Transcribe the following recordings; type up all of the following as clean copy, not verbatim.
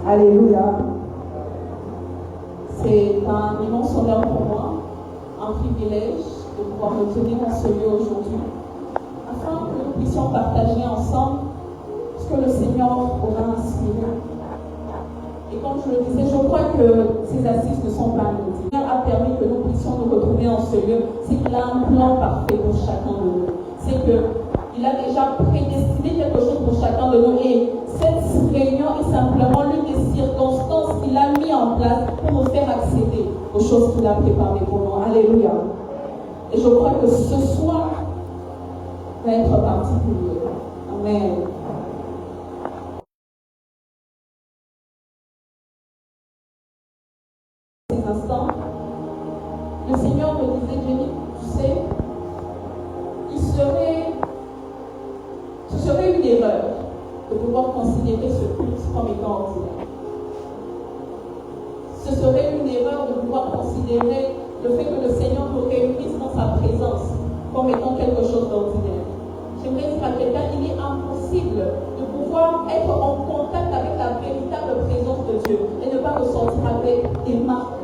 Alléluia. C'est un immense honneur pour moi, un privilège de pouvoir me tenir en ce lieu aujourd'hui, afin que nous puissions partager ensemble ce que le Seigneur aura inspiré. Et comme je le disais, je crois que ces assises ne sont pas anodines. Le Seigneur a permis que nous puissions nous retrouver en ce lieu. C'est qu'il a un plan parfait pour chacun de nous. C'est qu'il a déjà prédestiné quelque chose pour chacun de nous. Et cette réunion est simplement l'une des circonstances qu'il a mis en place pour nous faire accéder aux choses qu'il a préparées pour nous. Alléluia. Et je crois que ce soir va être particulier. Amen. Instant, le Seigneur me disait, Jenny, tu sais, ce serait une erreur de pouvoir considérer ce culte comme étant ordinaire. Ce serait une erreur de pouvoir considérer le fait que le Seigneur nous réunisse dans sa présence comme étant quelque chose d'ordinaire. J'aimerais dire à quelqu'un, il est impossible de pouvoir être en contact avec la véritable présence de Dieu et ne pas ressortir avec des marques.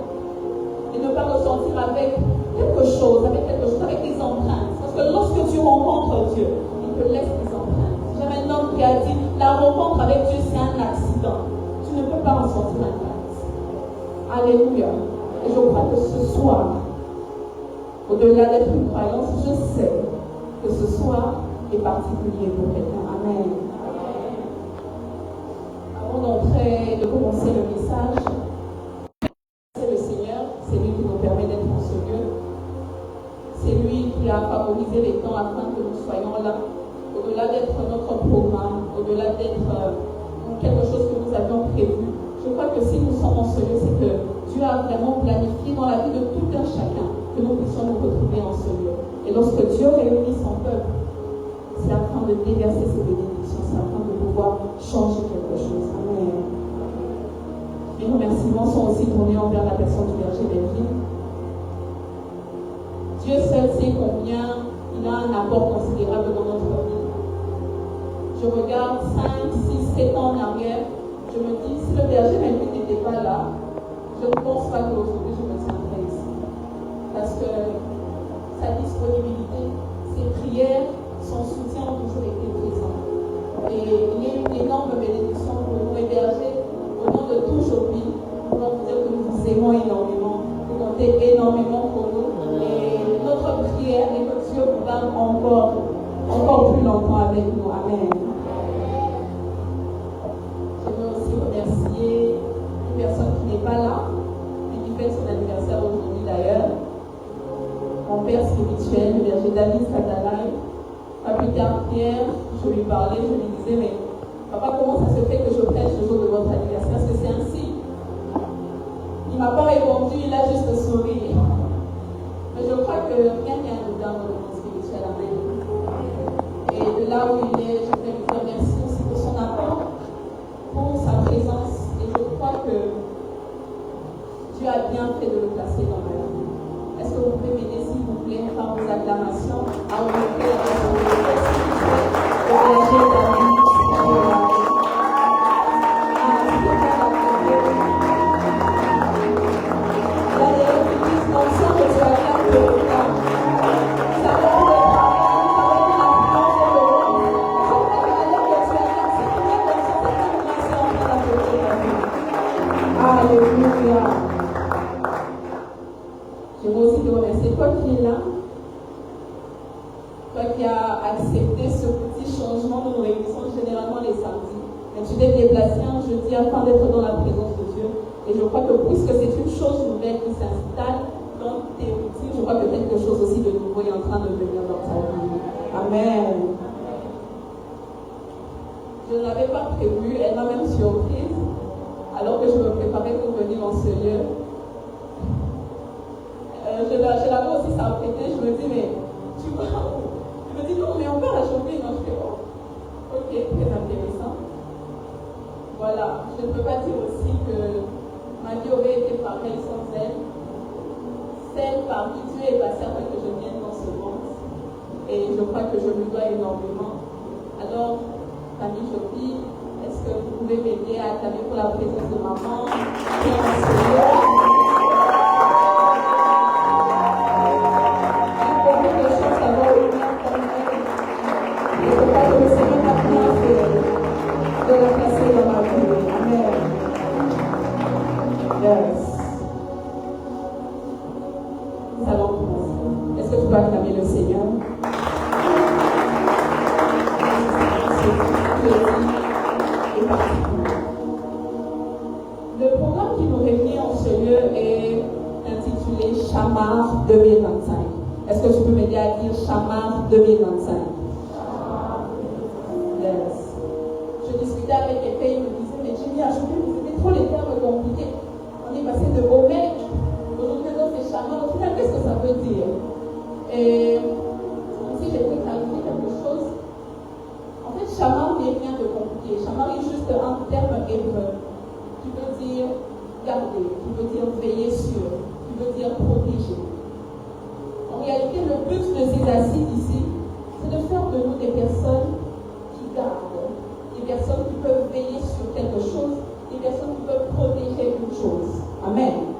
Et ne pas ressortir avec quelque chose, avec des empreintes. Parce que lorsque tu rencontres Dieu, il te laisse des empreintes. J'avais un homme qui a dit, la rencontre avec Dieu, c'est un accident. Tu ne peux pas ressortir un trace. Alléluia. Et je crois que ce soir, au-delà d'être une croyance, je sais que ce soir est particulier pour quelqu'un. Amen. Avant de commencer le message, qui a favorisé les temps afin que nous soyons là, au-delà d'être notre programme, au-delà d'être quelque chose que nous avions prévu. Je crois que si nous sommes en ce lieu, c'est que Dieu a vraiment planifié dans la vie de tout un chacun que nous puissions nous retrouver en ce lieu. Et lorsque Dieu réunit son peuple, c'est afin de déverser ses bénédictions, c'est afin de pouvoir changer quelque chose. Amen. Mes remerciements sont aussi tournés envers la personne du berger Belgique. Dieu seul sait combien il a un apport considérable dans notre vie. Je regarde 5, 6, 7 ans en arrière, je me dis, si le berger Melvin n'était pas là, je ne pense pas qu'aujourd'hui je me tiendrais ici. Parce que sa disponibilité, ses prières, son soutien ont toujours été présents. Et il y a une énorme bénédiction pour nous, les bergers, au nom de tout aujourd'hui, nous allons vous dire que nous vous aimons énormément, vous comptez énormément pour nous. Et notre prière est que Dieu vous garde encore plus longtemps avec nous. Amen. Je veux aussi remercier une personne qui n'est pas là, mais qui fête son anniversaire aujourd'hui d'ailleurs. Mon père spirituel, le berger David Sadalai. Pas plus tard, Pierre, je lui parlais, je lui disais, mais papa, comment ça se fait que je prêche le jour de votre anniversaire? Est-ce que c'est ainsi? Il ne m'a pas répondu, il a juste souri. Mais je crois que rien n'est anodin dans le monde spirituel. Amen. Et de là où il est, je voudrais lui dire merci aussi pour son apport, pour sa présence. Et je crois que Dieu a bien fait de le placer dans ma vie. Est-ce que vous pouvez m'aider, s'il vous plaît, par vos acclamations, à augmenter la responsabilité spirituelle de berger David? Je veux aussi te remercier, toi qui es là, toi qui as accepté ce petit changement. Nous nous réunissons généralement les samedis, mais tu t'es déplacé un jeudi afin d'être dans la présence de Dieu. Et je crois que puisque c'est une chose nouvelle qui s'installe dans tes routines, je crois que quelque chose aussi de nouveau est en train de venir dans ta vie. Amen. Je ne l'avais pas prévu, elle m'a même surprise, alors que je me préparais pour venir en ce lieu. Je l'avais aussi s'apprêter, je me dis, mais tu vois, je me dis, non, mais on part la journée, non, je fais, oh, ok, très intéressant. Voilà, je ne peux pas dire aussi que ma vie aurait été pareille sans elle. Celle par qui Dieu est passé afin que je vienne dans ce monde. Et je crois que je lui dois énormément. Alors, famille Jopi, est-ce que vous pouvez pouvez m'aider à acclamer pour la présence de maman, qui est en Seigneur. J'ai beaucoup de choses à voir au bien quand même. Et je crois que le Seigneur m'a bien fait de la placer dans ma vie. Amen. Yes. Nous allons commencer. Est-ce que tu peux acclamer le Seigneur? Le programme qui nous réunit en ce lieu est intitulé Chamar 2025. Est-ce que tu peux m'aider à dire Chamar 2025? Yes. Je discutais avec quelqu'un, il me disait, mais Jimmy, vous aimez trop les termes compliqués. On est passé de Omeg, aujourd'hui c'est Chamar. Au final, qu'est-ce que ça veut dire? Et si j'étais clarifier quelque chose, en fait, Chamar n'est rien de compliqué. Chamar est juste un terme hébreu qui veut dire garder, qui veut dire veiller sur, qui veut dire protéger. En réalité, le but de ces assises ici, c'est de faire de nous des personnes qui gardent, des personnes qui peuvent veiller sur quelque chose, des personnes qui peuvent protéger une chose. Amen.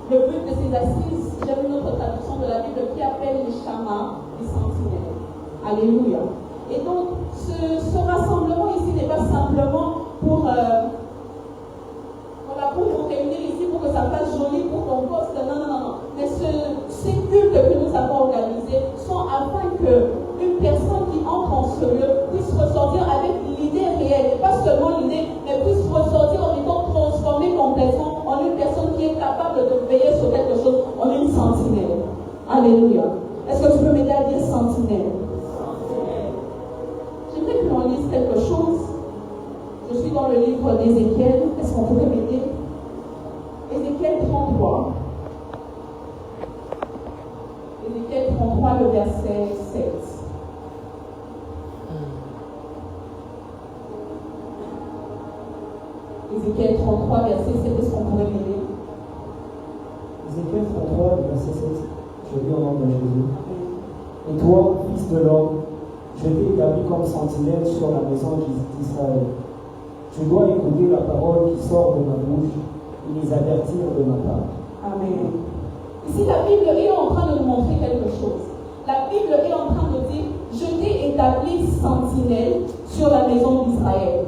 Le but de ces assises, j'aime une autre traduction de la Bible qui appelle les chamas, les sentinelles. Alléluia. Et donc, ce rassemblement ici n'est pas simplement pour nous réunir ici pour que ça fasse joli pour ton poste. Non. Mais ces cultes que nous avons organisés sont afin qu'une personne qui entre en ce lieu puisse ressortir avec l'idée réelle. Et pas seulement l'idée, mais puisse ressortir en étant transformée complètement en une personne qui est capable de veiller sur quelque chose, en une sentinelle. Alléluia. Est-ce que tu peux m'aider à dire sentinelle? J'aimerais que l'on lise quelque chose. Je suis dans le livre d'Ézéchiel. Est-ce qu'on pourrait m'aider? Ézéchiel 33. Ézéchiel 33, le verset 7. Ézéchiel 33, verset 7. Est-ce qu'on pourrait m'aider? Ézéchiel 33, verset 7. Je lis au nom de Jésus. Et toi, fils de l'homme, je t'ai établi comme sentinelle sur la maison d'Israël. Tu dois écouter la parole qui sort de ma bouche et les avertir de ma part. Amen. Ici, la Bible est en train de nous montrer quelque chose. La Bible est en train de dire, je t'ai établi sentinelle sur la maison d'Israël.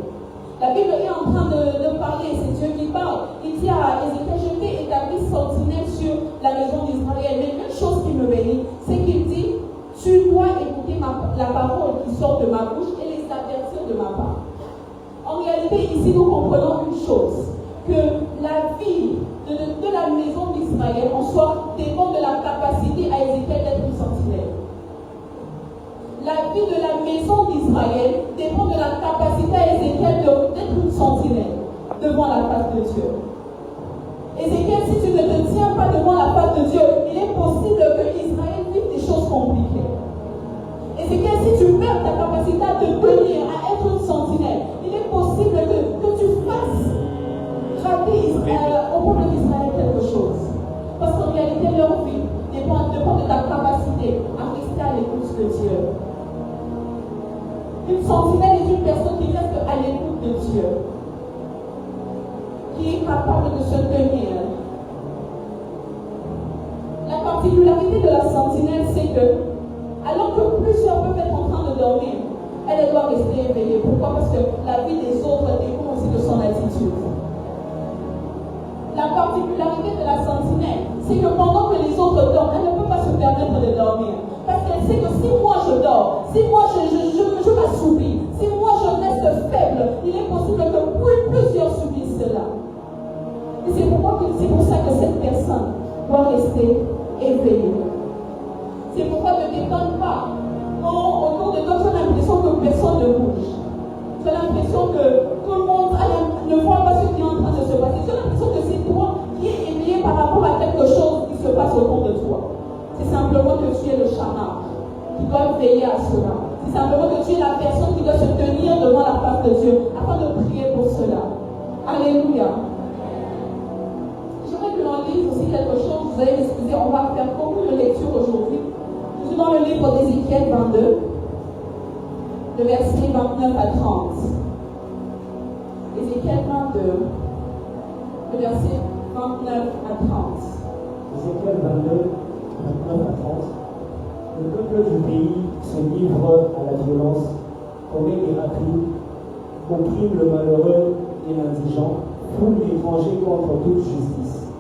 La Bible est en train de parler, c'est Dieu qui parle. Il dit à Ézéchiel, je t'ai établi sentinelle sur la maison d'Israël. Mais une chose qui me bénit, c'est qu'il dit, tu dois écouter la parole qui sort de ma bouche et les avertir de ma part. En réalité, ici, nous comprenons une chose, que la vie de la maison d'Israël en soi dépend de la capacité à Ézéchiel d'être une sentinelle. La vie de la maison d'Israël dépend de la capacité à Ézéchiel d'être une sentinelle devant la face de Dieu. Ézéchiel, si tu ne te tiens pas devant la face de Dieu, il est possible que Israël vive des choses compliquées. Ézéchiel, si tu perds ta capacité à te tenir, à être une sentinelle, il est possible que tu fasses rater au peuple d'Israël quelque chose. Parce qu'en réalité, leur vie dépend de ta capacité à rester à l'écoute de Dieu. Une sentinelle est une personne qui reste à l'écoute de Dieu, qui est capable de se tenir. La particularité de la sentinelle, c'est que, alors que plusieurs peuvent être en train de dormir, elle doit rester éveillée. Pourquoi? Parce que la vie des autres dépend aussi de son attitude. La particularité de la sentinelle, c'est que pendant que les autres dorment, elle ne peut pas se permettre de dormir. Parce qu'elle sait que si moi je dors, si moi je m'assoupis, si moi je reste faible, il est possible que plusieurs subissent cela. Et c'est pour ça que cette personne doit rester éveillée. C'est pourquoi ne t'étonne pas. Autour de toi, tu as l'impression que personne ne bouge. Tu as l'impression que tout le monde ne voit pas ce qui est en train de se passer. Tu as l'impression que c'est toi qui es éveillé par rapport à quelque chose qui se passe autour de toi. C'est simplement que tu es le chamar qui doit veiller à cela. C'est simplement que tu es la personne qui doit se tenir devant la face de Dieu afin de prier pour cela. Alléluia. J'aimerais que l'on lise aussi quelque chose. Vous allez m'excuser, on va faire beaucoup de lectures aujourd'hui. Je suis dans le livre d'Ézéchiel 22, le verset 29 à 30. le verset 29 à 30. Ézéchiel 22, 29 à 30. Le peuple du pays se livre à la violence, commet des rapides, opprime le malheureux et l'indigent, foule l'étranger contre toute justice.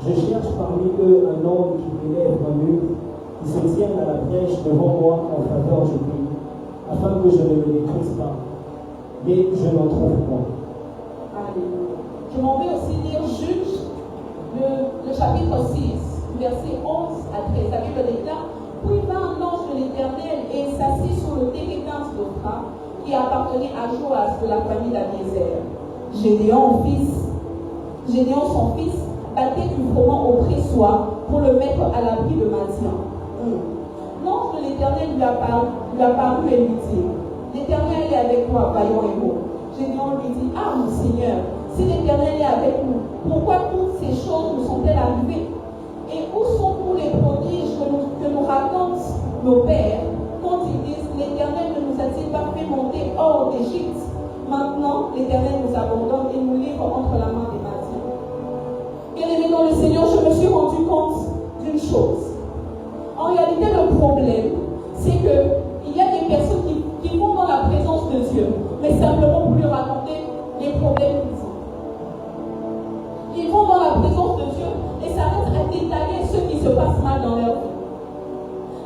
Je cherche parmi eux un homme qui élève un mur, qui se tienne à la brèche devant moi en faveur du pays, afin que je ne le détruise pas. Mais je n'en trouve pas. Alléluia. Je m'en vais aussi lire Juge, le chapitre 6, versets 11 à 13. La Bible déclare: Puis vint un ange de l'Éternel et s'assit sur le térébinthe d'Ophra, qui appartenait à Joas de la famille d'Abiézer. Gédéon, son fils, battait du froment au pressoir pour le mettre à l'abri de Madian. L'ange de l'Éternel lui apparut et lui dit: L'Éternel est avec toi, vaillant héros. Gédéon lui dit: Ah, mon Seigneur, si l'Éternel est avec nous, pourquoi toutes ces choses nous sont-elles arrivées? Et où sont tous les prodiges que nous racontent nos pères quand ils disent: L'Éternel ne nous a-t-il pas fait monter hors d'Égypte? Maintenant, l'Éternel nous abandonne et nous livre entre la main des Madiens. Bien-aimés dans le Seigneur, je me suis rendu compte d'une chose. En réalité, le problème, c'est qu'il y a des personnes qui vont dans la présence de Dieu, mais simplement pour lui raconter les problèmes qu'ils ont. Ils vont dans la présence de Dieu et s'arrêtent à détailler ce qui se passe mal dans leur vie.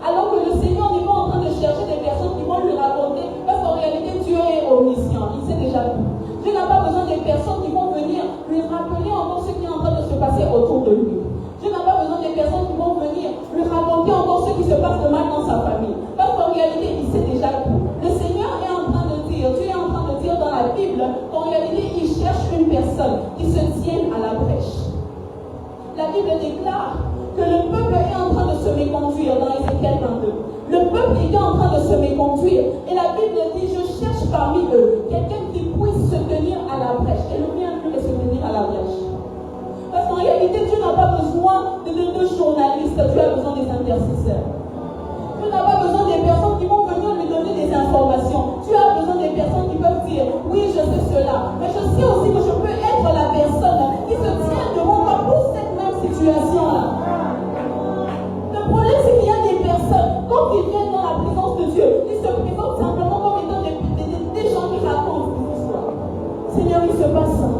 Alors que le Seigneur n'est pas en train de chercher des personnes qui vont lui raconter, parce qu'en réalité, Dieu est omniscient, il sait déjà tout. Dieu n'a pas besoin des personnes qui vont venir lui rappeler encore ce qui est en train de se passer autour de lui. Dieu n'a pas besoin des personnes qui vont venir lui raconter encore ce qui se passe de mal dans sa famille. Parce qu'en réalité, il sait déjà tout. Le Seigneur est en train de dire, Dieu est en train de dire dans la Bible qu'en réalité, il cherche une personne qui se tienne à la brèche. La Bible déclare que le peuple est en train de se méconduire dans Ézéchiel 22. Le peuple était en train de se méconduire. Et la Bible dit: je cherche parmi eux quelqu'un qui puisse se tenir à la brèche. Et le mien plus de se tenir à la brèche. Parce qu'en réalité, Dieu n'a pas besoin de journalistes, Dieu a besoin des intercesseurs. Dieu n'a pas besoin des personnes qui vont venir lui donner des informations. Dieu a besoin des personnes qui peuvent dire: oui, je sais cela, mais je sais aussi que je peux être la personne qui se tient devant moi pour cette même situation-là. Le problème, c'est qu'il y a des personnes, quand ils viennent dans la présence de Dieu, ils se présentent simplement comme étant des gens qui racontent des histoires. Seigneur, il se passe ça.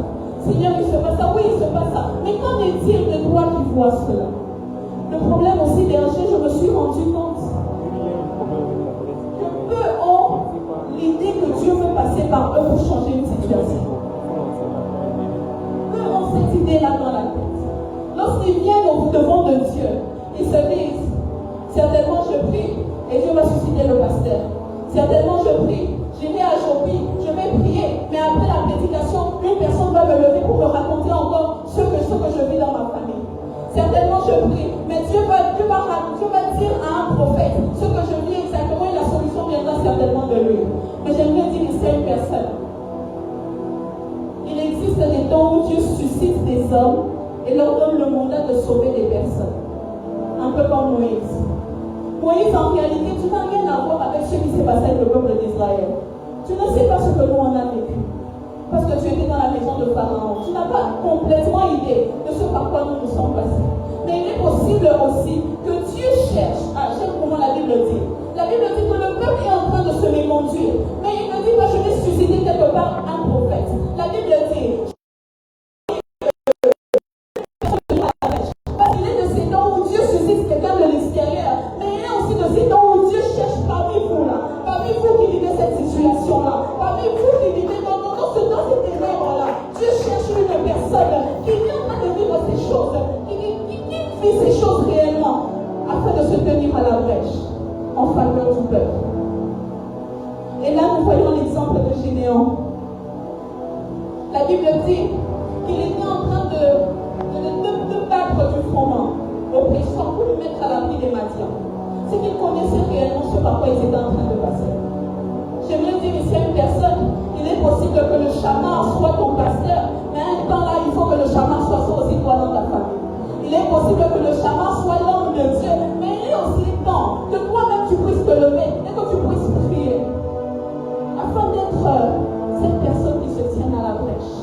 Seigneur, il se passe ça. Oui, il se passe ça. Mais qu'en est-il de toi qui vois cela? Le problème aussi, berger, je me suis rendu compte que peu ont l'idée que Dieu veut passer par eux pour changer une situation. Peu ont cette idée-là dans la tête. Lorsqu'ils viennent devant de Dieu, ils se disent: certainement je prie et Dieu va susciter le pasteur. Certainement je prie, j'irai à Jopi, je vais prier, mais après la prédication, une personne va me lever pour me raconter encore ce que je vis dans ma famille. Certainement je prie, mais Dieu va dire à un prophète ce que je vis exactement et la solution viendra certainement de lui. Mais j'aimerais dire ici à une personne: il existe des temps où Dieu suscite des hommes et leur donne le mandat de sauver des personnes. Un peu comme Moïse. Moïse, en réalité, tu n'as rien à voir avec ce qui s'est passé avec le peuple d'Israël. Tu ne sais pas ce que nous on a vécu. Parce que tu étais dans la maison de Pharaon. Tu n'as pas complètement idée de ce par quoi nous nous sommes passés. Mais il est possible aussi que Dieu cherche. J'aime comment la Bible dit. La Bible dit que le peuple est en train de se méconduire. Mais il ne dit pas: je vais susciter quelque part un prophète. La Bible dit: parce qu'il est de ces temps où Dieu suscite quelqu'un de l'extérieur. Mais il est aussi de ces temps où Dieu cherche parmi vous là. Parmi vous qui vivez cette situation-là. Parmi vous qui vivez dans cette ténèbre-là. Dieu cherche une personne qui est en train de vivre ces choses. Qui vit ces choses réellement. Afin de se tenir à la brèche. En faveur du peuple. Et là, nous voyons l'exemple de Gédéon. La Bible dit qu'il était en train de battre du froment au pécheur pour le mettre à l'abri des Madians. C'est qu'il connaissait réellement ce par quoi ils étaient en train de passer. J'aimerais dire ici à une personne: il est possible que le chamar soit ton pasteur, mais à un temps là, il faut que le chamar soit aussi toi dans ta famille. Il est possible que le chamar soit l'homme de Dieu, mais il est aussi temps que toi-même tu puisses te lever et que tu puisses prier afin d'être cette personne qui se tient à la brèche.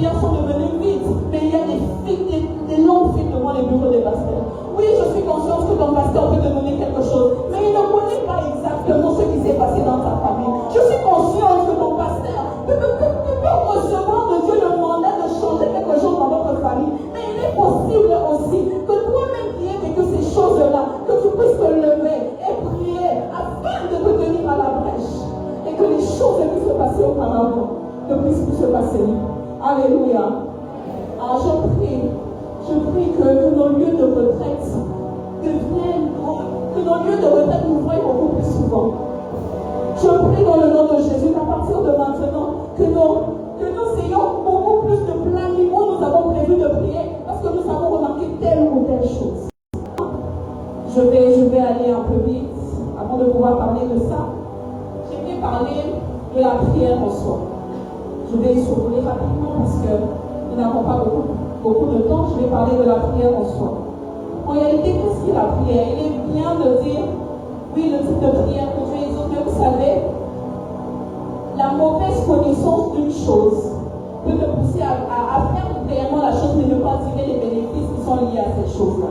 prières sont devenues vides, mais il y a des longues files devant les bureaux des pasteurs. Oui, je suis consciente que ton pasteur peut te donner quelque chose, mais il ne connaît pas exactement ce qui s'est passé dans ta famille. Je suis consciente que ton pasteur peut recevoir de Dieu le mandat de changer quelque chose dans votre famille, mais il est possible aussi que toi-même qui aies vécu ces choses-là, que tu puisses te lever et prier afin de te tenir à la brèche et que les choses qui se passaient auparavant ne puissent plus se passer. Alléluia. Alors je prie que nos lieux de retraite deviennent, que nos lieux de retraite nous voient beaucoup plus souvent. Je prie dans le nom de Jésus qu'à partir de maintenant, que nous ayons beaucoup plus de planning où nous avons prévu de prier parce que nous avons remarqué telle ou telle chose. Je vais aller un peu vite avant de pouvoir parler de ça. J'aimerais parler de la prière en soi. Je vais survoler rapidement parce que nous n'avons pas beaucoup de temps. Je vais parler de la prière en soi. En réalité, qu'est-ce qu'est la prière? Il est bien de dire, oui, le type de prière que Dieu exauce, mais vous savez, la mauvaise connaissance d'une chose peut te pousser à faire réellement la chose, mais ne pas tirer les bénéfices qui sont liés à cette chose-là.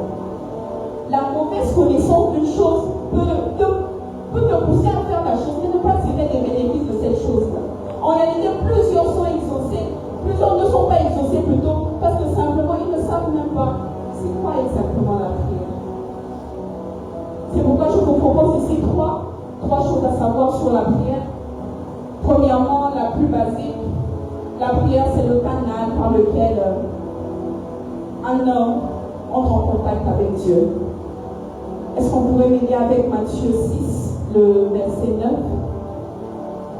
La mauvaise connaissance d'une chose peut te pousser à faire la chose, mais ne pas tirer les bénéfices de cette chose-là. En réalité, plusieurs sont exaucés, plusieurs ne sont pas exaucés plutôt, parce que simplement, ils ne savent même pas c'est quoi exactement la prière. C'est pourquoi je vous propose ici trois choses à savoir sur la prière. Premièrement, la plus basique, la prière, c'est le canal par lequel un homme entre en contact avec Dieu. Est-ce qu'on pourrait m'aider avec Matthieu 6, le verset 9?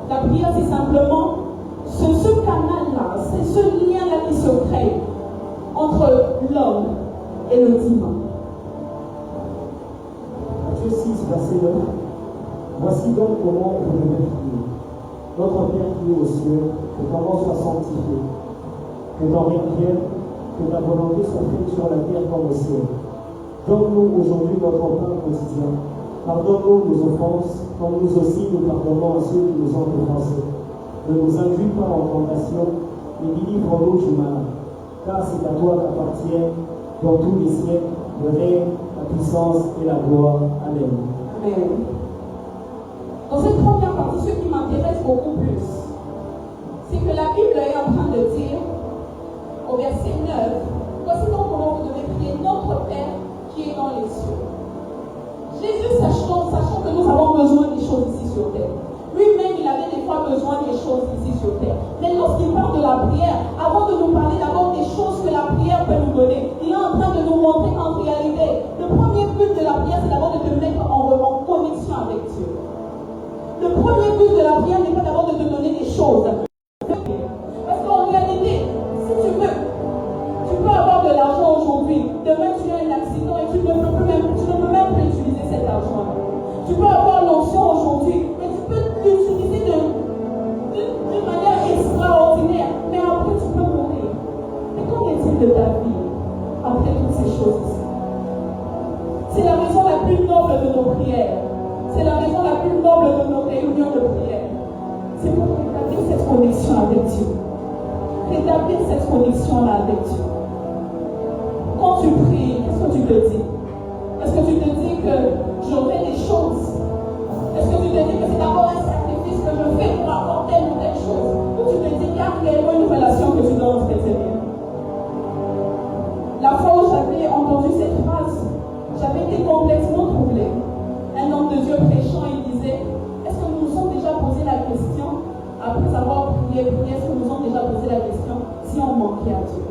La prière, c'est simplement ce canal-là, c'est ce lien-là qui se crée entre l'homme et le divin. Matthieu 6, verset 9. Voici donc comment vous devez prier. Notre Père qui est aux cieux, que ton nom soit sanctifié, que ton règne vienne, que ta volonté soit faite sur la terre comme au ciel. Donne-nous aujourd'hui notre pain quotidien. Pardonne-nous nos offenses, comme nous aussi nous pardonnons à ceux qui nous ont offensés. Ne nous induis pas en tentation, mais délivre-nous du mal. Car c'est à toi qu'appartiennent dans tous les siècles le règne, la puissance et la gloire. Amen. Amen. Dans cette première partie, ce qui m'intéresse beaucoup plus, c'est que la Bible est en train de dire, au verset 9, voici donc comment vous devez prier notre Père qui est dans les cieux. Jésus, sachant que nous avons besoin des choses ici sur terre, lui-même, il avait des fois besoin des choses ici sur terre. Mais lorsqu'il parle de la prière, avant de nous parler d'abord des choses que la prière peut nous donner, il est en train de nous montrer qu'en réalité, le premier but de la prière, c'est d'abord de te mettre en connexion avec Dieu. Le premier but de la prière n'est pas d'abord de te donner des choses. Parce qu'en réalité, si tu peux avoir de l'argent aujourd'hui, demain tu as un accident et tu ne peux même plus utiliser cet argent. Tu peux avoir l'onction aujourd'hui, mais tu peux l'utiliser d'une manière extraordinaire, mais après tu peux mourir. Mais qu'en est-il de ta vie après toutes ces choses? C'est la raison la plus noble de nos prières. C'est la raison la plus noble de nos réunions de prière. C'est pour rétablir cette connexion avec Dieu. Rétablir cette connexion-là avec Dieu. Quand tu pries, qu'est-ce que tu te dis? Est-ce que tu te dis que j'aurai des choses? Est-ce que tu te dis que c'est d'abord un sacrifice que je fais pour avoir telle ou telle chose? Ou tu te dis qu'il y a réellement une relation que tu dois entretenir? La fois où j'avais entendu cette phrase, j'avais été complètement troublée. Un homme de Dieu prêchant, il disait, est-ce que nous nous sommes déjà posé la question, après avoir prié, est-ce que nous nous sommes déjà posé la question si on manquait à Dieu?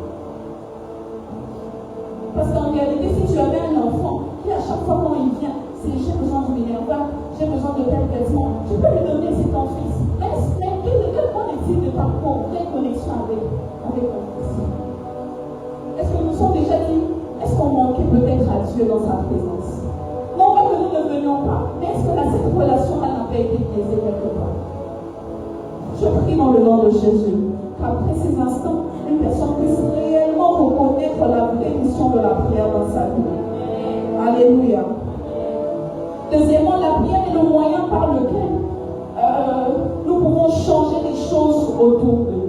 Parce qu'en réalité, si tu avais un enfant qui à chaque fois quand il vient, c'est j'ai besoin du minerva, j'ai besoin de tel vêtement, tu peux lui donner, c'est ton fils. Mais qu'en est-il de ta vraie connexion avec ton fils? Est-ce que nous sommes déjà dit, est-ce qu'on manquait peut-être à Dieu dans sa présence? Non pas que nous ne venions pas, mais est-ce que cette relation-là n'a pas été biaisée quelque part? Je prie dans le nom de Jésus qu'après ces instants, une personne puisse réellement reconnaître la vraie mission de la prière dans sa vie. Alléluia. Deuxièmement, la prière est le moyen par lequel nous pouvons changer les choses autour de nous.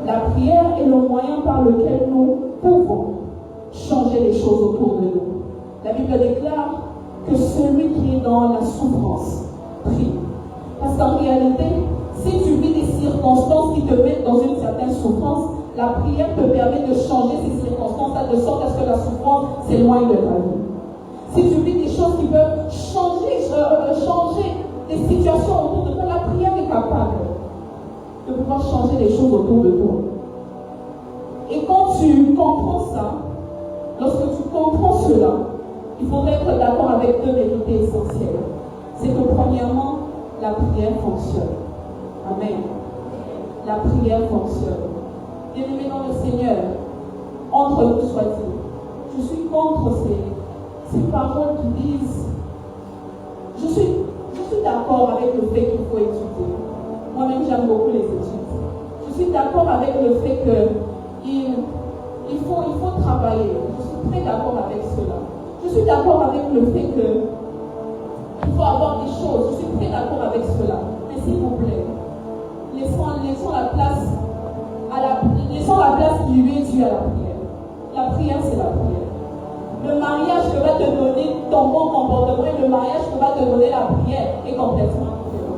La prière est le moyen par lequel nous pouvons changer les choses autour de nous. La Bible déclare que celui qui est dans la souffrance prie. Parce qu'en réalité, si tu vis des circonstances qui te mettent dans une certaine souffrance, la prière te permet de changer ces circonstances de sorte à ce que la souffrance s'éloigne de ta vie. Si tu vis des choses qui peuvent changer des situations autour de toi, la prière est capable de pouvoir changer les choses autour de toi. Et quand tu comprends ça, lorsque tu comprends cela, il faudrait être d'accord avec deux vérités essentielles. C'est que premièrement, la prière fonctionne. Amen. La prière fonctionne. Bien-aimés dans le Seigneur, entre nous soit-il, je suis contre ces paroles qui disent, je suis d'accord avec le fait qu'il faut étudier. Moi-même, j'aime beaucoup les études. Je suis d'accord avec le fait qu'il faut travailler. Je suis très d'accord avec cela. Je suis d'accord avec le fait qu'il faut avoir des choses. Je suis très d'accord avec cela. Mais s'il vous plaît, laissons la place qui lui est due à la prière. La prière, c'est la prière. Le mariage que va te donner ton bon comportement et le mariage que va te donner la prière est complètement différent.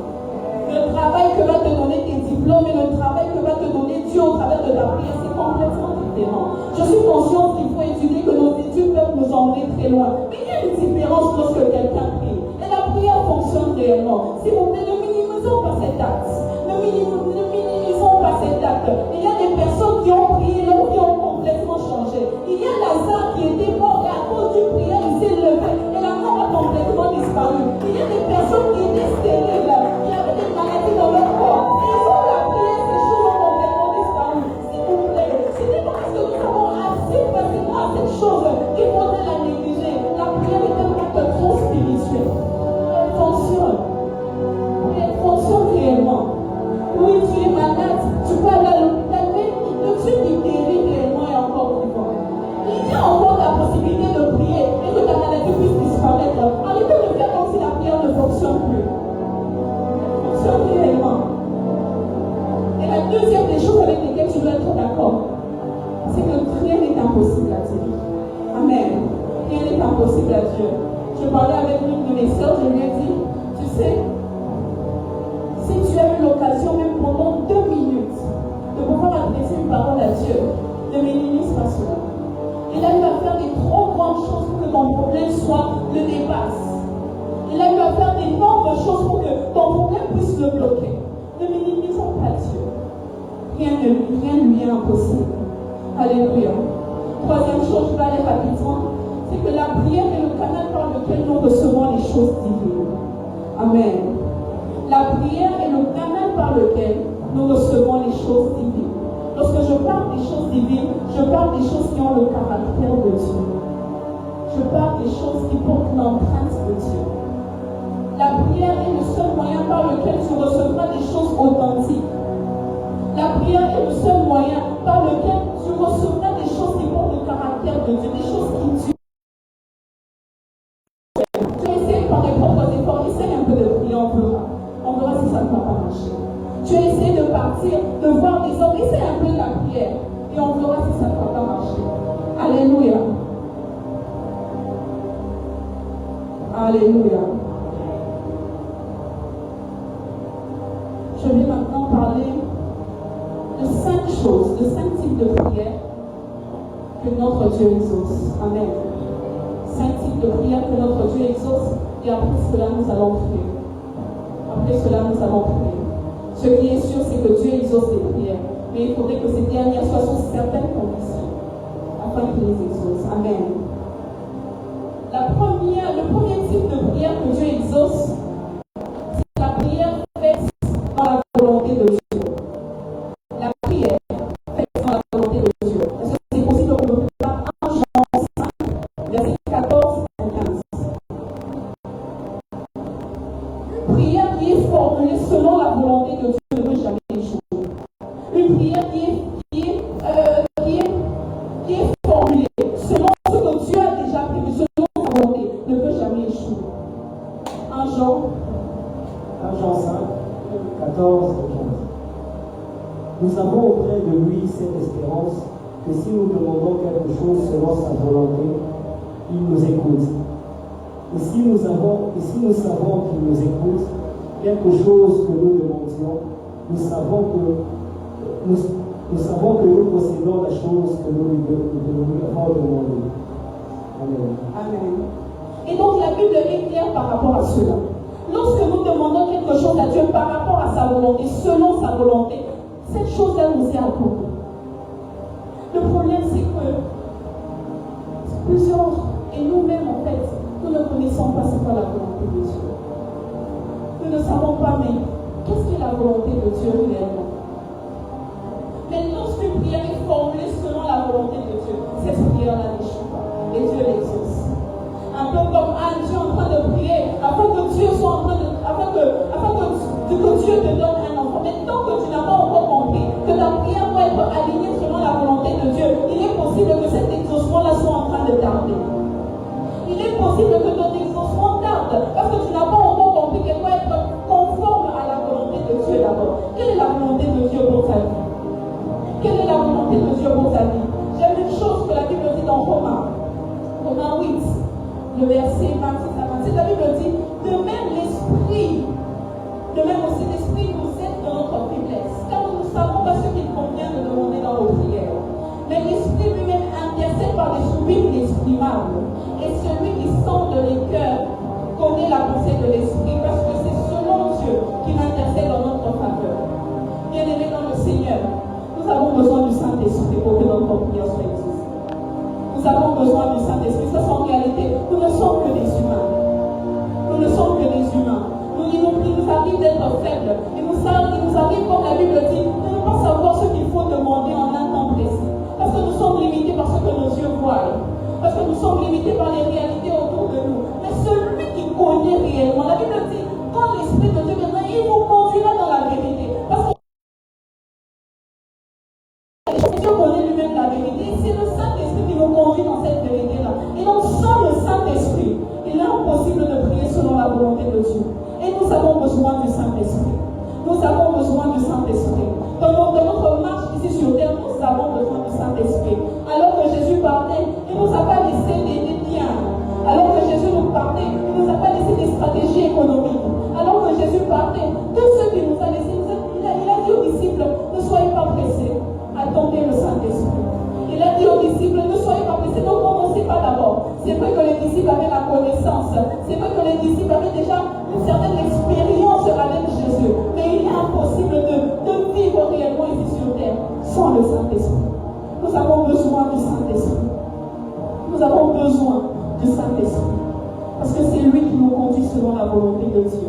Le travail que va te donner tes diplômes et le travail que va te donner Dieu au travers de la prière, c'est complètement différent. Je suis consciente qu'il faut étudier, que nos études peuvent nous emmener très loin. Mais il y a une différence lorsque quelqu'un prie. Et la prière fonctionne réellement. S'il vous plaît, ne minimisons pas cet acte. Ne minimisons pas cet acte. Il y a des personnes qui ont prié, qui ont complètement changé. Il y a Lazare qui était mort et à cause d'une prière, il s'est levé et la mort a complètement disparu. Il y a des personnes qui étaient stériles, qui avaient des maladies dans leur corps. Et ils ont la prière, ces choses ont complètement disparu. S'il vous plaît, ce n'est pas parce que nous avons assez facilement à cette chose qu'il faudrait la négliger. La prière est un acte trop spirituel. Elle fonctionne. Et elle fonctionne réellement. Oui, tu es malade, tu peux aller à l'hôpital, mais le Dieu qui guérit réellement est encore vivant. Il y a encore la possibilité de prier et que ta maladie puisse disparaître. Arrêtez de faire comme si la prière ne fonctionne plus. Elle fonctionne réellement. Et la deuxième des choses avec lesquelles tu dois être d'accord, c'est que rien n'est impossible à Dieu. Amen. Rien n'est impossible à Dieu. Je parlais avec l'une de mes soeurs, je lui ai dit, tu sais, si tu as eu l'occasion, même pendant 2 minutes, de pouvoir adresser une parole à Dieu, ne minimise pas cela. Il a eu à faire des trop grandes choses pour que ton problème le dépasse. Il a eu à faire d'énormes choses pour que ton problème puisse le bloquer. Ne minimisons pas Dieu. Rien ne lui est impossible. Alléluia. Troisième chose, je vais aller rapidement, c'est que la prière est le canal par lequel nous recevons les choses divines. Amen. La prière est le canal par lequel nous recevons les choses divines. Lorsque je parle des choses divines, je parle des choses qui ont le caractère de Dieu. Je parle des choses qui portent l'empreinte de Dieu. La prière est le seul moyen par lequel tu recevras des choses authentiques. La prière est le seul moyen par lequel tu recevras des choses qui portent le caractère de Dieu, des choses qui tuent. Tu essaies par tes propres efforts, essaye un peu de prier, on verra si ça ne va pas marcher. Tu as essayé de partir, de voir des hommes, essaye un peu de la prière et on verra si ça ne va pas marcher. Alléluia. Alléluia. Je vais maintenant parler de 5 choses, de 5 types de prières que notre Dieu exauce. Amen. 5 types de prières que notre Dieu exauce et après cela nous allons prier. Après cela nous allons prier. Ce qui est sûr, c'est que Dieu exauce les prières. Mais il faudrait que ces dernières soient sous certaines conditions afin qu'il les exauce. Amen. Le premier type de prière que Dieu exauce, c'est la prière faite dans la volonté de Dieu. La prière faite dans la volonté de Dieu. Est-ce que c'est possible qu'on peut faire 1 Jean 5, verset 14 à 15? Une prière qui est formulée selon la volonté de Dieu ne peut jamais échouer. Une prière qui est formulée selon ce que Dieu a déjà prévu, selon sa volonté, ne peut jamais échouer. 1 Jean auprès de lui cette espérance que si nous demandons quelque chose selon sa volonté, il nous écoute. Et si nous savons qu'il nous écoute, quelque chose que nous demandions, nous savons que nous possédons la chose que nous lui avons demandé. Amen. Amen. Et donc la Bible est claire par rapport à cela. Lorsque nous demandons quelque chose à Dieu par rapport à sa volonté, selon sa volonté, cette chose-là nous est accordée. Le problème, c'est que plusieurs, et nous-mêmes en fait, nous ne connaissons pas c'est quoi la volonté de Dieu. Nous ne savons pas, mais qu'est-ce qu'est la volonté de Dieu réellement? Mais lorsqu'une prière est formulée selon la volonté de Dieu, cette prière-là n'échoue pas. Et Dieu l'exauce. Un peu comme Anne, tu es en train de prier, afin que Dieu soit en train de. afin que Dieu te donne un enfant. Mais tant que tu n'as pas encore compris que ta prière doit être alignée selon la volonté de Dieu, il est possible que cet exaucement-là soit en train de tarder. Il est possible que ton exaucement tarde parce que tu n'as pas encore compris qu'elle doit être conforme à la volonté de Dieu d'abord. Quelle est la volonté de Dieu pour ta vie? Quelle est la volonté de Dieu pour ta vie? J'aime une chose que la Bible dit dans Romains 8, le verset 26 à 27. La Bible dit, de même aussi l'Esprit nous aide dans notre faiblesse, car nous ne savons pas ce qu'il convient de demander dans nos prières. Mais l'Esprit lui-même intercède par des soupirs inexprimables. Et celui qui sonde les cœurs connaît la pensée de l'Esprit, parce que c'est selon Dieu qu'il intercède en notre faveur. Bien-aimés dans le Seigneur, nous avons besoin du Saint-Esprit pour que notre prière soit exaucée. Nous avons besoin du Saint-Esprit. Ça, c'est en réalité, nous ne sommes que des humains. Nous ne sommes que des humains. Il nous arrive d'être faibles. Il nous arrive, comme la Bible dit, de ne pas savoir ce qu'il faut demander en un temps précis. Parce que nous sommes limités par ce que nos yeux voient. Parce que nous sommes limités par les réalités autour de nous. Mais celui qui connaît réellement, la Bible dit, quand l'Esprit de Dieu viendra, il vous conduira dans la vérité. Parce que Dieu connaît lui-même la vérité. Et c'est le Saint-Esprit qui nous conduit dans cette vérité-là. Et donc, sans le Saint-Esprit, il est impossible de prier selon la volonté de Dieu. Et nous avons besoin du Saint-Esprit. Nous avons besoin du Saint-Esprit. Dans notre marche ici sur terre, nous avons besoin du Saint-Esprit. Alors que Jésus parlait, il ne nous a pas laissé des biens. Alors que Jésus nous parlait, il ne nous a pas laissé des stratégies économiques. Alors que Jésus parlait, tout ce qu'il nous a laissé, il a dit aux disciples, ne soyez pas pressés, attendez le Saint-Esprit. Il a dit aux disciples, ne soyez pas pressés, ne commencez pas d'abord. C'est vrai que les disciples avaient la connaissance. C'est vrai que les disciples avaient déjà une certaine expérience avec Jésus. Mais il est impossible de vivre réellement ici sur terre sans le Saint-Esprit. Nous avons besoin du Saint-Esprit. Nous avons besoin du Saint-Esprit. Parce que c'est lui qui nous conduit selon la volonté de Dieu.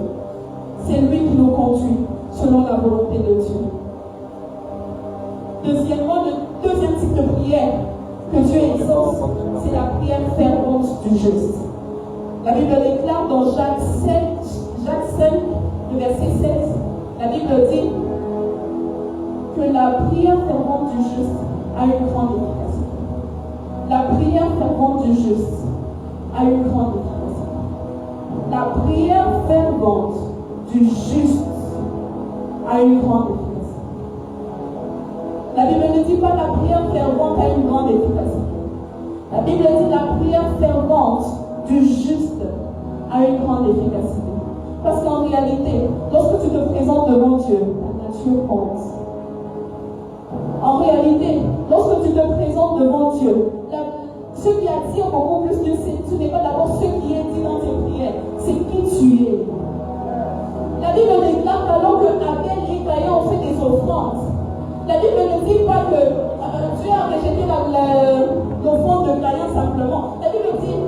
C'est lui qui nous conduit selon la volonté de Dieu. Deuxièmement, le deuxième type de prière que Dieu exauce, c'est la prière fervente du juste. La Bible déclare dans Jacques 5, le verset 16, la Bible dit que la prière fervente du juste a une grande efficacité. La prière fervente du juste a une grande efficacité. La prière fervente du juste a une grande efficacité. La Bible ne dit pas la prière fervente a une grande efficacité. La Bible dit la prière fervente du juste a une grande efficacité. Parce qu'en réalité, lorsque tu te présentes devant Dieu, ta nature compte. En réalité, lorsque tu te présentes devant Dieu, ce qui attire beaucoup plus Dieu, ce n'est pas d'abord ce qui est dit dans tes prières, c'est qui tu es. La Bible déclare qu'alors que Abel et Caïn ont fait des offrandes, la Bible ne dit pas que Dieu a rejeté l'offrande de Caïn simplement. La Bible dit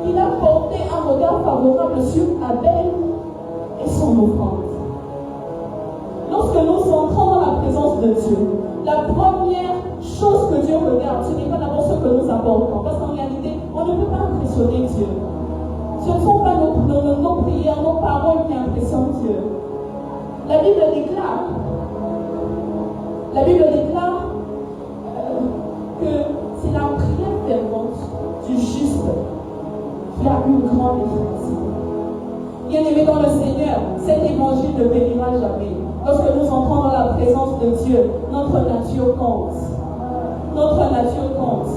qu'il a porté un regard favorable sur Abel et son offrande. Lorsque nous entrons dans la présence de Dieu, la première chose que Dieu regarde, ce n'est pas d'abord ce que nous apportons. Parce qu'en réalité, on ne peut pas impressionner Dieu. Ce ne sont pas nos prières, nos paroles qui impressionnent Dieu. La Bible déclare que c'est la prière fervente du juste qui a une grande efficacité. Bien-aimés dans le Seigneur, cet évangile ne périra jamais. Lorsque nous entrons dans la présence de Dieu, notre nature compte. Notre nature compte.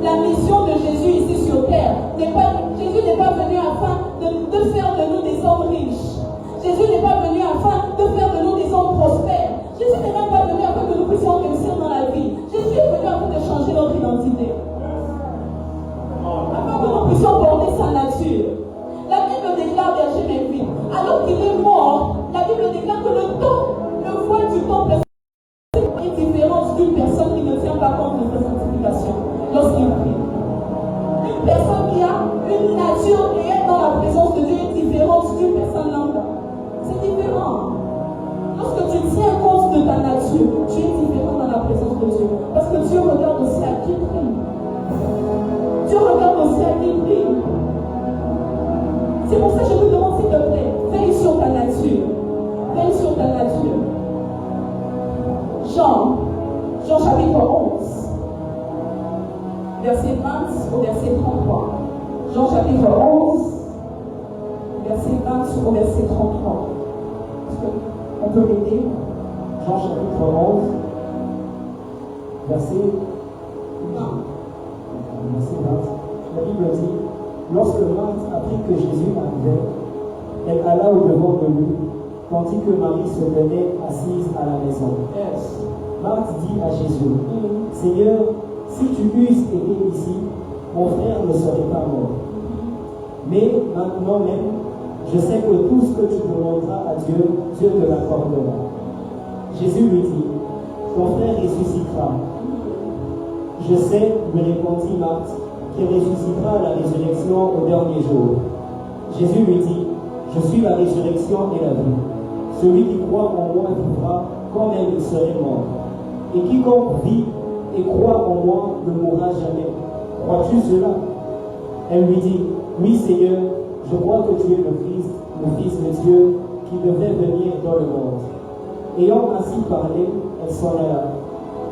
La mission de Jésus ici sur terre Jésus n'est pas venu afin de faire de nous des hommes riches. Jésus n'est pas venu afin de faire de nous des hommes prospères. Jésus n'est même pas venu afin que nous puissions réussir dans la vie. Jésus est venu afin de changer notre identité. Afin que nous puissions porter sa nature. La Bible déclare, verset 28, alors qu'il est mort, la Bible déclare que le voile du temple est différent d'une personne qui ne tient pas compte de sa sanctification lorsqu'il prie. Une personne qui a une nature et est dans la présence de Dieu est différente d'une personne lambda. C'est différent. Lorsque tu tiens compte de ta nature, tu es différent dans la présence de Dieu. Parce que Dieu regarde aussi à qui prie. Dieu regarde aussi à qui prie. C'est pour ça que je te demande, s'il te plaît, veille sur ta nature. Veille sur ta nature. Jean chapitre 11, verset 20 au verset 33. Jean chapitre 11, verset 20 au verset 33. On peut l'aider. Jean chapitre 11, verset 20. La Bible dit, lorsque Marthe apprit que Jésus arrivait, elle alla au-devant de lui, tandis que Marie se tenait assise à la maison. Yes. Marthe dit à Jésus, Seigneur, si tu eusses été ici, mon frère ne serait pas mort. Mais maintenant même, je sais que tout ce que tu demanderas à Dieu, Dieu te l'accordera. Jésus lui dit, ton frère ressuscitera. Je sais, lui répondit Marthe, qu'il ressuscitera à la résurrection au dernier jour. Jésus lui dit, je suis la résurrection et la vie. Celui qui croit en moi vivra quand même il serait mort. Et quiconque vit et croit en moi ne mourra jamais. Crois-tu cela? Elle lui dit, oui Seigneur, je crois que tu es le Christ, le Fils de Dieu, qui devait venir dans le monde. Ayant ainsi parlé, elle s'en alla.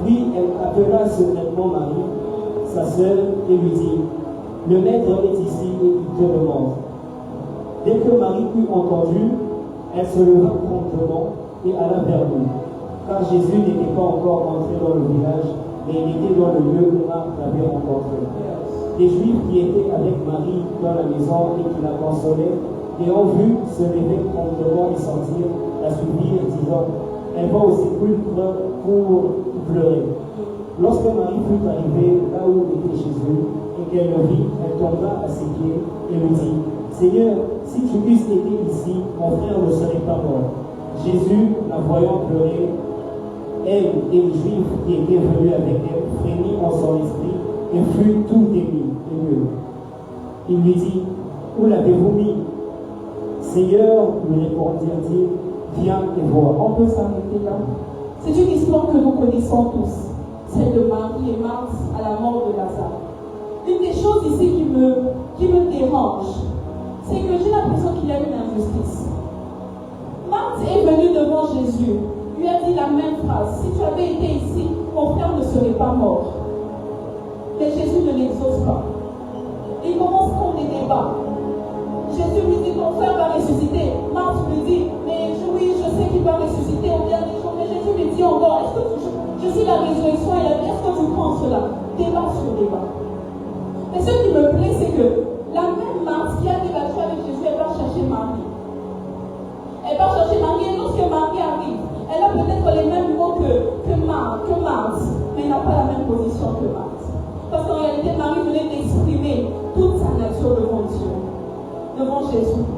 Puis elle appela secrètement Marie, sa sœur, et lui dit, le Maître est ici et il te demande. Dès que Marie eut entendu, elle se leva promptement et alla vers lui. Car Jésus n'était pas encore entré dans le village, mais il était dans le lieu où Marthe l'avait rencontré. Les Juifs qui étaient avec Marie dans la maison et qui la consolaient, ayant vu se lever promptement et sortir, la suivirent, disant, elle va au sépulcre pour pleurer. Lorsque Marie fut arrivée là où était Jésus, et qu'elle le vit, elle tomba à ses pieds et lui dit, Seigneur, si tu eusses été ici, mon frère ne serait pas mort. Jésus, la voyant pleurer, elle et les Juifs qui étaient venus avec elle, frémit en son esprit et fut tout ému. Il lui dit, où l'avez-vous mis? Seigneur, lui répondirent-ils, viens et vois. On peut s'arrêter là. C'est une histoire que nous connaissons tous, celle de Marie et Marthe à la mort de Lazare. Une des choses ici qui me dérange, c'est que j'ai l'impression qu'il y a une injustice. Marthe est venue devant Jésus, lui a dit la même phrase, si tu avais été ici, mon frère ne serait pas mort. Mais Jésus ne l'exauce pas. Il commence comme des débats. Jésus lui dit, ton frère va ressusciter. Marthe lui dit, mais oui, je sais qu'il va ressusciter au dernier jour. Mais Jésus lui dit encore, est-ce que je suis la résurrection et la vie, est-ce que tu prends cela? Débat sur débat. Mais ce qui me plaît, c'est que la même Marthe qui a débattu avec Jésus, elle va chercher Marie. Elle va chercher Marie, et lorsque Marie arrive, elle a peut-être les mêmes mots que Marthe, mais elle n'a pas la même position que Marthe. Parce qu'en réalité, Marie venait d'exprimer toute sa nature devant Dieu, devant Jésus.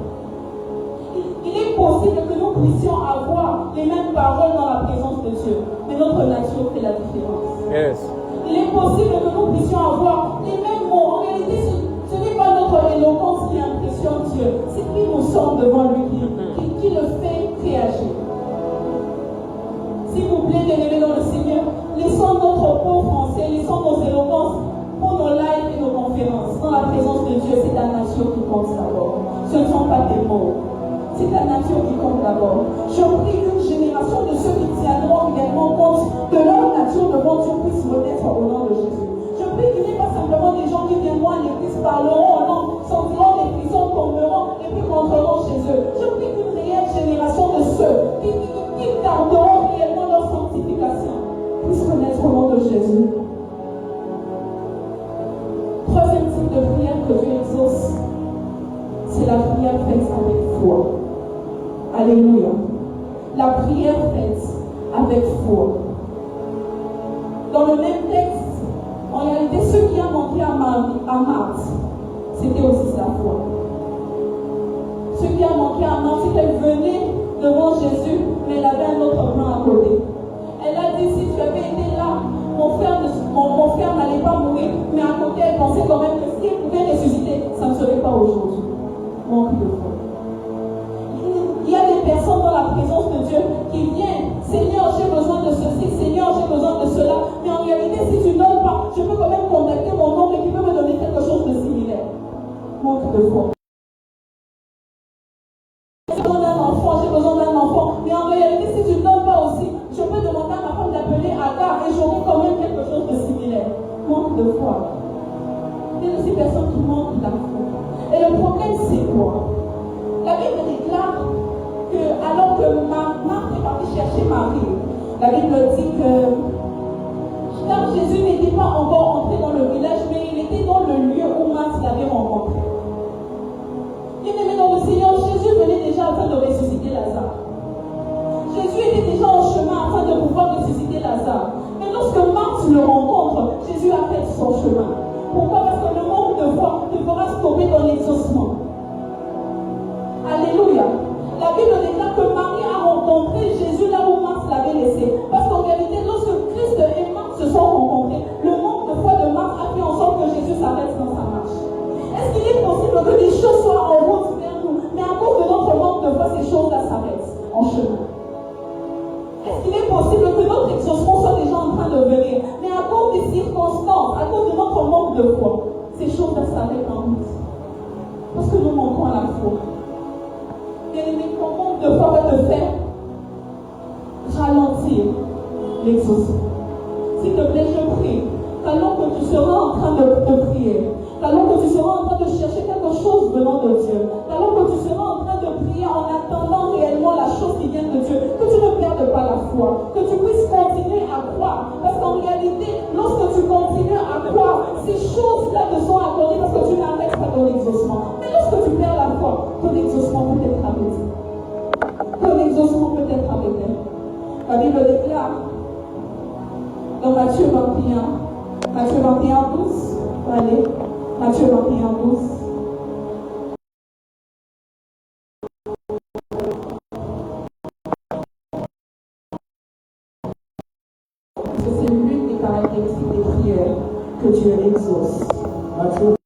Il est possible que nous puissions avoir les mêmes paroles dans la présence de Dieu, mais notre nature fait la différence. Yes. Il est possible que nous puissions avoir les mêmes mots. En réalité, ce n'est pas notre éloquence qui impressionne Dieu, c'est qui nous sommes devant lui qui le fait réagir. S'il vous plaît, bien-aimés dans le Seigneur, laissons notre peau français, laissons nos éloquences pour nos lives et nos conférences. Dans la présence de Dieu, c'est ta nature qui compte d'abord. Ce ne sont pas tes mots. C'est ta nature qui compte d'abord. Je prie une génération de ceux qui tiendront également compte de leur nature devant Dieu puisse renaître au nom de Jésus. Je prie qu'il n'y ait pas simplement des gens qui viendront à l'église, parleront en langue, sentiront des prisons, tomberont et puis rentreront chez eux. Je prie qu'une réelle génération de ceux qui gardent Jésus. Troisième type de prière que Dieu exauce, c'est la prière faite avec foi. Alléluia. La prière faite avec foi. Dans le même texte, en réalité, ce qui a manqué à Marthe, c'était aussi sa foi. Ce qui a manqué à Marthe, c'est qu'elle venait devant Jésus, mais elle avait un autre plan à côté. Elle a dit, si tu avais été là, mon frère n'allait pas mourir, mais à côté, elle pensait quand même que s'il pouvait ressusciter, ça ne serait pas aujourd'hui. Manque de foi. Il y a des personnes dans la présence de Dieu qui viennent, Seigneur, j'ai besoin de ceci, Seigneur, j'ai besoin de cela, mais en réalité, si tu ne donnes pas, je peux quand même contacter mon oncle qui peut me donner quelque chose de similaire. Manque de foi. J'ai besoin d'un enfant, mais en réalité, si tu ne donnes pas aussi, je peux demander à ma femme d'appeler Agar et j'aurai quand même quelque chose de similaire. Manque de foi. Il y a aussi des personnes qui manquent la foi. Et le problème, c'est quoi? La Bible déclare que, alors que Marthe est partie chercher Marie, la Bible dit que, car Jésus n'était pas encore entré dans le village, mais il était dans le lieu où Marthe l'avait rencontré. Bien-aimé dans le Seigneur, Jésus venait déjà afin de ressusciter Lazare. Jésus était déjà en chemin afin de pouvoir ressusciter Lazare. Mais lorsque Marthe le rencontre, Jésus arrête son chemin. Pourquoi? Parce que le manque de foi te fera stopper dans l'exaucement. Alléluia. La Bible déclare que Marie a rencontré Jésus là où Marthe l'avait laissé. Parce qu'en réalité, lorsque Christ et Marthe se sont rencontrés, le manque de foi de Marthe a fait en sorte que Jésus s'arrête dans sa marche. Est-ce qu'il est possible que des choses soient en route vers nous, mais à cause de notre manque de foi, ces choses-là s'arrêtent en chemin? Est-ce qu'il est possible que notre exaucement soit déjà en train de venir, mais à cause des circonstances, à cause de notre manque de foi, ces choses-là s'arrêtent en route? Parce que nous manquons à la foi. Bien-aimé, ton manque de foi va te faire ralentir l'exaucement. S'il te plaît, je prie, qu'alors que tu seras en train de prier, qu'alors que tu seras en train de chercher quelque chose venant de Dieu, qu'alors que tu seras en train de prier en attendant réellement la chose qui vient de Dieu, que tu ne perdes pas la foi, que tu puisses continuer à croire. Parce qu'en réalité, lorsque tu continues à croire, ces choses-là te sont accordées parce que tu n'arrêtes pas ton exaucement. Mais lorsque tu perds la foi, ton exaucement peut être arrêté. Ton exaucement peut être arrêté. La Bible déclare dans Matthieu 21, Matthieu 21, 12, allez, Matthieu 21, 12. Parce que c'est l'une des caractéristiques des prières que Dieu exauce. Matthieu